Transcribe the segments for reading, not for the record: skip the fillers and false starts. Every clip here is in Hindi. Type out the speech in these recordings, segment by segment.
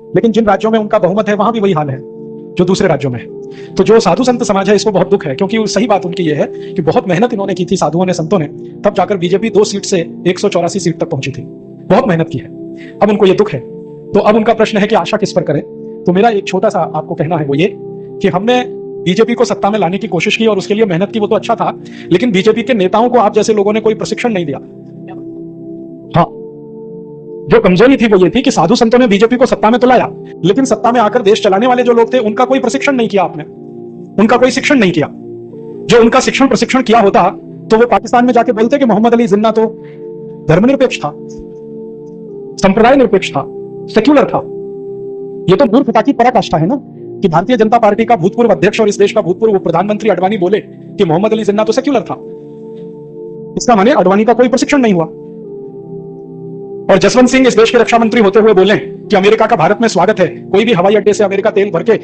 लेकिन जिन राज्यों में उनका बहुमत है वहां भी वही हाल है जो दूसरे राज्यों में है। तो जो साधु संत समाज है इसको बहुत दुख है, क्योंकि सही बात उनकी ये है कि बहुत मेहनत इन्होंने की थी, साधुओं ने, संतों ने, तब जाकर बीजेपी 2 सीट से 184 सीट तक पहुंची थी। बहुत मेहनत की है, अब उनको ये दुख है। तो अब उनका प्रश्न है कि आशा किस पर करें। तो मेरा एक छोटा सा आपको कहना है वो ये कि हमने बीजेपी को सत्ता में लाने की कोशिश की और उसके लिए मेहनत की, वो तो अच्छा था, लेकिन बीजेपी के नेताओं को आप जैसे लोगों ने कोई प्रशिक्षण नहीं दिया। हाँ, जो कमजोरी थी वो ये थी कि साधु संतों ने बीजेपी को सत्ता में तो लाया, लेकिन सत्ता में आकर देश चलाने वाले जो लोग थे उनका कोई प्रशिक्षण नहीं किया आपने, उनका कोई शिक्षण नहीं किया। जो उनका शिक्षण प्रशिक्षण किया होता तो वो पाकिस्तान में जाके बोलते कि मोहम्मद अली जिन्ना तो धर्मनिरपेक्ष था, संप्रदाय निरपेक्ष था, सेक्युलर था। ये तो मूर्खता की पराकाष्ठा है ना कि भारतीय जनता पार्टी का भूतपूर्व अध्यक्ष और इस देश का भूतपूर्व प्रधानमंत्री अडवाणी बोले कि मोहम्मद अली जिन्ना तो सेक्युलर था। इसका माने अडवाणी का कोई प्रशिक्षण नहीं हुआ। और जसवंत सिंह इस देश के रक्षा मंत्री होते हुए बोले कि अमेरिका का भारत में स्वागत है, कोई भी हवाई अड्डे से अमेरिका तेल भर के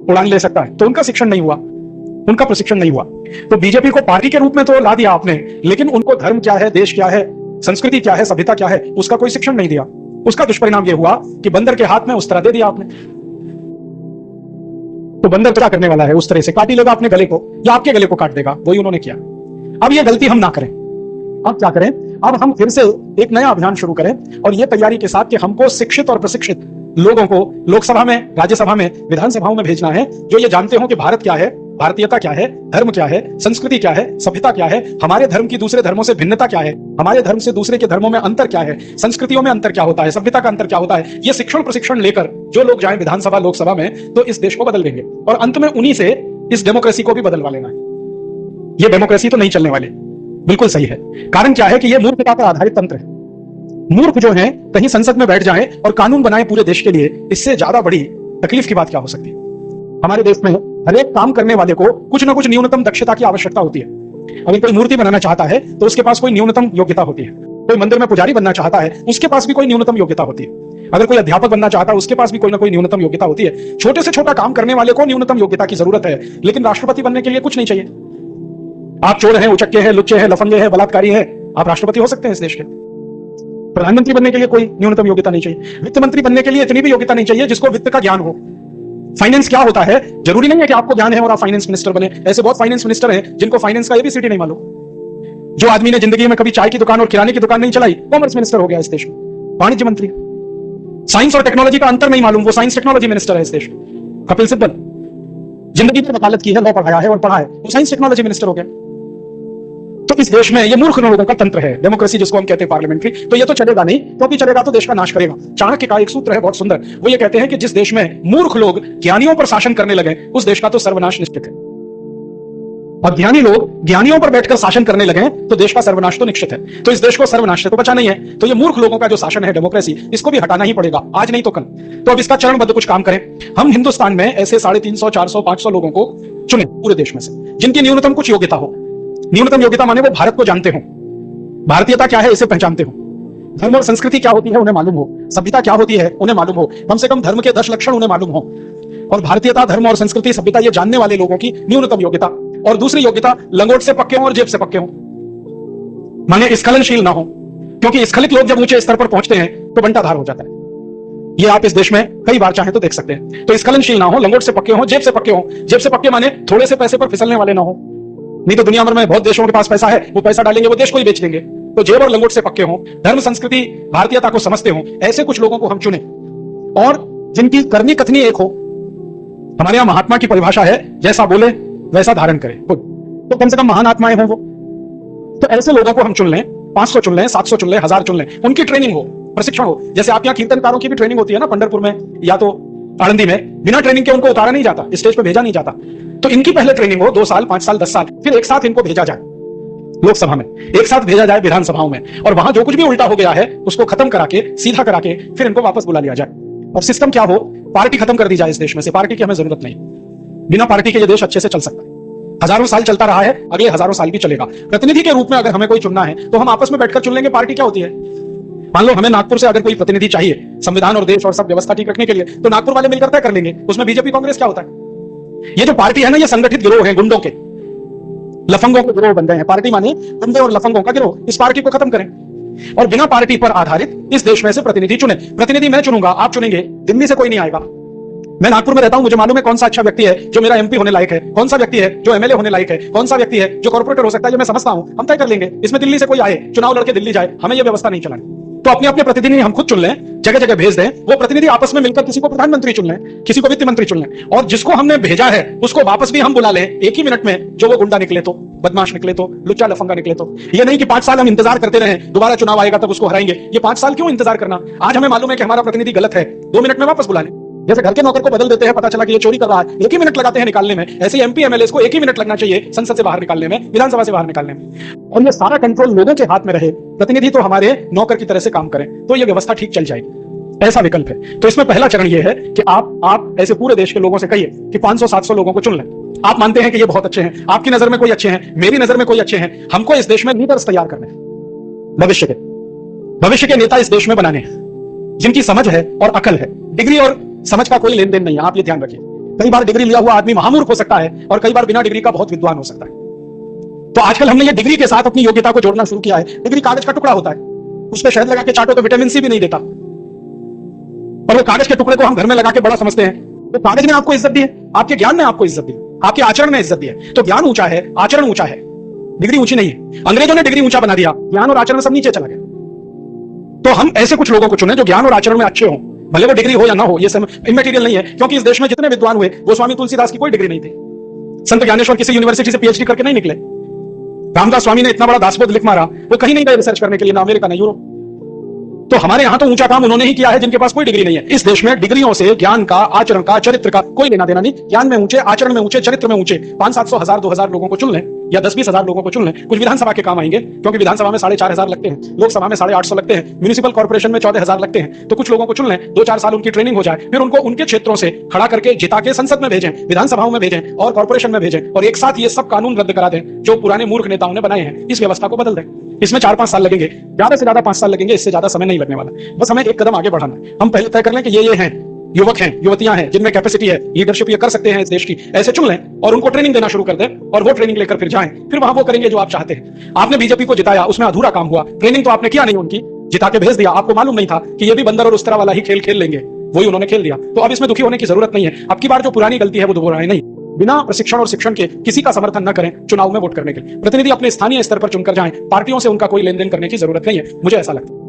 उड़ान ले सकता है, तो उनका शिक्षण नहीं हुआ, उनका प्रशिक्षण नहीं हुआ। तो बीजेपी को पार्टी के रूप में तो ला दिया आपने, लेकिन उनको धर्म क्या है, देश क्या है, संस्कृति क्या है, सभ्यता क्या है, उसका कोई शिक्षण नहीं दिया। उसका दुष्परिणाम यह हुआ कि बंदर के हाथ में उस तरह दे दिया आपने। तो बंदर क्या करने वाला है, उस तरह से काट ही लेगा अपने गले को या आपके गले को काट देगा, वही उन्होंने किया। अब ये गलती हम ना करें। अब क्या करें, अब हम फिर से एक नया अभियान शुरू करें और ये तैयारी के साथ कि हमको शिक्षित और प्रशिक्षित लोगों को लोकसभा में, राज्यसभा में, विधानसभाओं में भेजना है, जो ये जानते हो कि भारत क्या है, भारतीयता क्या है, धर्म क्या है, संस्कृति क्या है, सभ्यता क्या है, हमारे धर्म की दूसरे धर्मों से भिन्नता क्या है, हमारे धर्म से दूसरे के धर्मों में अंतर क्या है, संस्कृतियों में अंतर क्या होता है, सभ्यता का अंतर क्या होता है। ये शिक्षण प्रशिक्षण लेकर जो लोग जाएं विधानसभा, लोकसभा में, तो इस देश को बदल देंगे और अंत में उन्हीं से इस डेमोक्रेसी को भी बदलवा लेना है। ये डेमोक्रेसी तो नहीं चलने वाली। बिल्कुल सही है। कारण क्या है कि ये मूर्खता पर आधारित तंत्र है। मूर्ख जो हैं कहीं संसद में बैठ जाएं और कानून बनाएं पूरे देश के लिए, इससे ज्यादा बड़ी तकलीफ की बात क्या हो सकती है। हमारे देश में हर एक काम करने वाले को कुछ ना कुछ न्यूनतम दक्षता की आवश्यकता होती है। अगर कोई मूर्ति बनाना चाहता है तो उसके पास कोई न्यूनतम योग्यता होती है। कोई मंदिर में पुजारी बनना चाहता है उसके पास भी कोई न्यूनतम योग्यता होती है। अगर कोई अध्यापक बनना चाहता है उसके पास भी कोई ना कोई न्यूनतम योग्यता होती है। छोटे से छोटा काम करने वाले को न्यूनतम योग्यता की जरूरत है, लेकिन राष्ट्रपति बनने के लिए कुछ नहीं चाहिए। आप चोर हैं, उचक्के हैं, लुच्चे हैं, लफंगे हैं, बलात्कारी हैं, आप राष्ट्रपति हो सकते हैं इस देश के। प्रधानमंत्री बनने के लिए कोई न्यूनतम योग्यता नहीं चाहिए। वित्त मंत्री बनने के लिए इतनी भी योग्यता नहीं चाहिए जिसको वित्त का ज्ञान हो। फाइनेंस क्या होता है जरूरी नहीं है कि आपको ज्ञान है और आप फाइनेंस मिनिस्टर बने। ऐसे बहुत फाइनेंस मिनिस्टर हैं जिनको फाइनेंस का एबीसीडी नहीं मालूम। जो आदमी ने जिंदगी में कभी चाय की दुकान और किराने की दुकान नहीं चलाई, कॉमर्स मिनिस्टर हो गया इस देश में, वाणिज्य मंत्री। साइंस और टेक्नोलॉजी का अंतर नहीं मालूम, वो साइंस टेक्नोलॉजी मिनिस्टर है इस देश में। कपिल सिब्बल जिंदगी में वकालत की है, लॉ पढ़ाया है और पढ़ा है, वो साइंस टेक्नोलॉजी मिनिस्टर हो गया। तो इस देश में ये मूर्ख लोगों का तंत्र है, डेमोक्रेसी जिसको हम कहते हैं पार्लियामेंट्री। तो ये तो चलेगा नहीं, क्योंकि चलेगा तो देश का नाश करेगा। चाणक्य का एक सूत्र है बहुत सुंदर, वो ये कहते हैं कि जिस देश में मूर्ख लोग ज्ञानियों पर शासन करने लगे उस देश का तो सर्वनाश निश्चित है, और ज्ञानी लोग ज्ञानियों पर बैठकर शासन करने लगे तो देश का सर्वनाश तो निश्चित है। तो इस देश को सर्वनाश से तो बचा नहीं है। तो ये मूर्ख लोगों का जो शासन है, डेमोक्रेसी, इसको भी हटाना ही पड़ेगा, आज नहीं तो कल। तो अब इसका चरणबद्ध कुछ काम करें। हम हिंदुस्तान में ऐसे 350, 400, 500 लोगों को चुने पूरे देश में से, जिनकी न्यूनतम कुछ योग्यता हो। न्यूनतम योग्यता माने वो भारत को जानते हो, भारतीयता क्या है इसे पहचानते हो, धर्म और संस्कृति क्या होती है उन्हें मालूम हो, सभ्यता क्या होती है उन्हें मालूम हो, कम से कम धर्म के 10 लक्षण उन्हें मालूम हो। और भारतीयता, धर्म और संस्कृति, सभ्यता ये जानने वाले लोगों की न्यूनतम योग्यता। और दूसरी योग्यता, लंगोट से पक्के हो और जेब से पक्के हो, माने स्खलनशील ना हो, क्योंकि स्खलित लोग जब ऊंचे स्तर पर पहुंचते हैं तो बंटाधार हो जाता है। ये आप इस देश में कई बार चाहें तो देख सकते हैं। तो स्खलनशील ना हो, लंगोट से पक्के हो, जेब से पक्के हो। जेब से पक्के माने थोड़े से पैसे पर फिसलने वाले ना हो, नहीं तो दुनिया भर में बहुत देशों के पास पैसा है, वो पैसा डालेंगे, वो देश को ही बेच देंगे। तो जेब और लंगोट से पक्के हो, धर्म, संस्कृति, भारतीयता को समझते हो, ऐसे कुछ लोगों को हम चुने और जिनकी करनी कथनी एक हो। हमारे यहां महात्मा की परिभाषा है, जैसा बोले वैसा धारण करे। तो कम से कम महान आत्माएं हो वो। तो ऐसे लोगों को हम चुन लें, 500 चुन लें, 700 चुन लें, 1000 चुन लें, उनकी ट्रेनिंग हो, प्रशिक्षण हो। जैसे आप यहाँ कीर्तनकारों की भी ट्रेनिंग होती है ना, पंढरपुर में या तो आनंदी में, बिना ट्रेनिंग के उनको उतारा नहीं जाता, स्टेज पर भेजा नहीं जाता। तो इनकी पहले ट्रेनिंग हो, 2 साल, 5 साल, 10 साल, फिर एक साथ इनको भेजा जाए लोकसभा में, एक साथ भेजा जाए विधानसभाओं में, और वहां जो कुछ भी उल्टा हो गया है उसको खत्म करा के, सीधा करा के, फिर इनको वापस बुला लिया जाए। और सिस्टम क्या हो, पार्टी खत्म कर दी जाए इस देश में से। पार्टी की हमें जरूरत नहीं, बिना पार्टी के ये देश अच्छे से चल सकता है। हजारों साल चलता रहा है, अगले हजारों साल भी चलेगा। प्रतिनिधि के रूप में अगर हमें कोई चुनना है तो हम आपस में बैठकर चुन लेंगे पार्टी क्या होती है। मान लो हमें नागपुर से अगर कोई प्रतिनिधि चाहिए संविधान और देश और सब व्यवस्था ठीक रखने के लिए, तो नागपुर वाले मिलकर तय कर लेंगे। उसमें बीजेपी कांग्रेस क्या होता है। ये जो पार्टी है ना, ये संगठित गिरोह है, गुंडों के, लफंगों के गिरोह बन गए हैं। पार्टी माने गुंडे और लफंगों का गिरोह। इस पार्टी को खत्म करें। और बिना पार्टी पर आधारित इस देश में से प्रतिनिधि चुने। प्रतिनिधि मैं चुनूंगा, आप चुनेंगे, दिल्ली से कोई नहीं आएगा। मैं नागपुर में रहता हूं, मुझे मालूम है कौन सा अच्छा व्यक्ति है जो मेरा एमपी होने लायक है, कौन सा व्यक्ति है जो एमएलए होने लायक है, कौन सा व्यक्ति है जो कॉर्पोरेटर हो सकता है, ये मैं समझता हूं। हम तय कर लेंगे। इसमें दिल्ली से कोई आए, चुनाव लड़के दिल्ली जाए, हमें यह व्यवस्था नहीं चलानी। तो अपने अपने प्रतिनिधि हम खुद चुन लें, जगह जगह भेज दें। वो प्रतिनिधि आपस में मिलकर किसी को प्रधानमंत्री चुन लें, किसी को वित्त मंत्री चुन लें, और जिसको हमने भेजा है उसको वापस भी हम बुला लें एक ही मिनट में। जो वो गुंडा निकले तो, बदमाश निकले तो, लुच्चा लफंगा निकले तो। ये नहीं कि 5 साल हम इंतजार करते रहे, दोबारा चुनाव आएगा तब उसको हराएंगे। ये 5 साल क्यों इंतजार करना? आज हमें मालूम है कि हमारा प्रतिनिधि गलत है, 2 मिनट में वापस बुला लें। जैसे घर के नौकर को बदल देते हैं, पता चला कि ये चोरी कर रहा है, 1 ही मिनट लगाते हैं निकालने में, ऐसे एमपी एमएलए को 1 ही मिनट लगना चाहिए संसद से बाहर निकालने में, विधानसभा से बाहर निकालने में। और ये सारा कंट्रोल लोगों के हाथ में रहे, प्रतिनिधि तो हमारे नौकर की तरह से काम करें, तो ये व्यवस्था ठीक चल जाएगी। ऐसा विकल्प है। तो इसमें पहला चरण ये है कि आप ऐसे पूरे देश के लोगों से कहिए कि 500-700 लोगों को चुन लें। आप मानते हैं कि ये बहुत अच्छे हैं, आपकी नजर में कोई अच्छे हैं, मेरी नजर में कोई अच्छे हैं। हमको इस देश में लीडर्स तैयार करने हैं, भविष्य के नेता इस देश में बनाने हैं, जिनकी समझ है और अकल है। डिग्री और समझ का कोई लेन देन नहीं है, आप ये ध्यान रखिए। कई बार डिग्री लिया हुआ आदमी महामूर्ख हो सकता है और कई बार बिना डिग्री का बहुत विद्वान हो सकता है। तो आजकल हमने ये डिग्री के साथ अपनी योग्यता को जोड़ना शुरू किया है। डिग्री कागज का टुकड़ा होता है, उस पर शहद लगा के चाटो तो विटामिन सी भी नहीं देता, और वो कागज के टुकड़े को हम घर में लगा के बड़ा समझते हैं। तो कागज ने आपको इज्जत दी है, आपके ज्ञान ने आपको इज्जत दी है, आपके आचरण ने इज्जत दी है। तो ज्ञान ऊंचा है, आचरण ऊंचा है, डिग्री ऊंची नहीं है। अंग्रेजों ने डिग्री ऊंचा बना दिया, ज्ञान और आचरण सब नीचे चला गया। तो हम ऐसे कुछ लोगों को चुने जो ज्ञान और आचरण में अच्छे हों, भले वो डिग्री हो या ना हो, ये सब इमैटेरियल नहीं है। क्योंकि इस देश में जितने विद्वान हुए, गोस्वामी तुलसीदास की कोई डिग्री नहीं थी, संत ज्ञानेश्वर किसी यूनिवर्सिटी से पीएचडी करके नहीं निकले, रामदास स्वामी ने इतना बड़ा दासबोध लिख मारा, वो कहीं नहीं गए रिसर्च करने के लिए, ना अमेरिका ना यूरोप। तो हमारे यहां तो ऊंचा काम उन्होंने ही किया है जिनके पास कोई डिग्री नहीं है। इस देश में डिग्रियों से ज्ञान का, आचरण का, चरित्र का कोई लेना देना नहीं। ज्ञान में ऊंचे, आचरण में ऊंचे, चरित्र में ऊंचे 500-700, 1000, 2000 लोगों को चुन लें, या 10-20 हजार लोगों को चुन लें। कुछ विधानसभा के काम आएंगे, क्योंकि विधानसभा में 4500 लगते हैं, लोकसभा में 850 लगते हैं, म्युनिसिपल कॉर्पोरेशन में 14000 लगते हैं। तो कुछ लोगों को चुन लें, 2-4 साल उनकी ट्रेनिंग हो जाए, फिर उनको उनके क्षेत्रों से खड़ा करके जिता के संसद में भेजें, विधानसभाओं में भेजें और कॉर्पोरेशन में भेजें, और एक साथ ये सब कानून रद्द करा दें जो पुराने मूर्ख नेताओं ने बनाए हैं। इस व्यवस्था को बदल दें। इसमें 4-5 साल लगेंगे, ज्यादा से ज्यादा 5 साल लगेंगे, इससे ज्यादा समय नहीं लगने वाला। बस हमें एक कदम आगे बढ़ाना है। हम पहले तय कर लें कि ये हैं, युवक हैं, युवतियां हैं, जिनमें कैपेसिटी है, लीडरशिप ये कर सकते हैं इस देश की, ऐसे चुन लें और उनको ट्रेनिंग देना शुरू कर दें, और वो ट्रेनिंग लेकर फिर जाएं, फिर वहां वो करेंगे जो आप चाहते हैं। आपने बीजेपी को जिताया, उसमें अधूरा काम हुआ, ट्रेनिंग तो आपने किया नहीं, उनकी जिता के भेज दिया। आपको मालूम नहीं था कि ये भी बंदर और उस तरह वाला ही खेल खेल लेंगे, वही उन्होंने खेल दिया। तो अब इसमें दुखी होने की जरूरत नहीं है। अब की बार जो पुरानी गलती है वो दोहराए नहीं। बिना प्रशिक्षण और शिक्षण के किसी का समर्थन न करें चुनाव में वोट करने के लिए। प्रतिनिधि अपने स्थानीय स्तर पर चुनकर जाएं, पार्टियों से उनका कोई लेन देन करने की जरूरत नहीं है, मुझे ऐसा लगता है।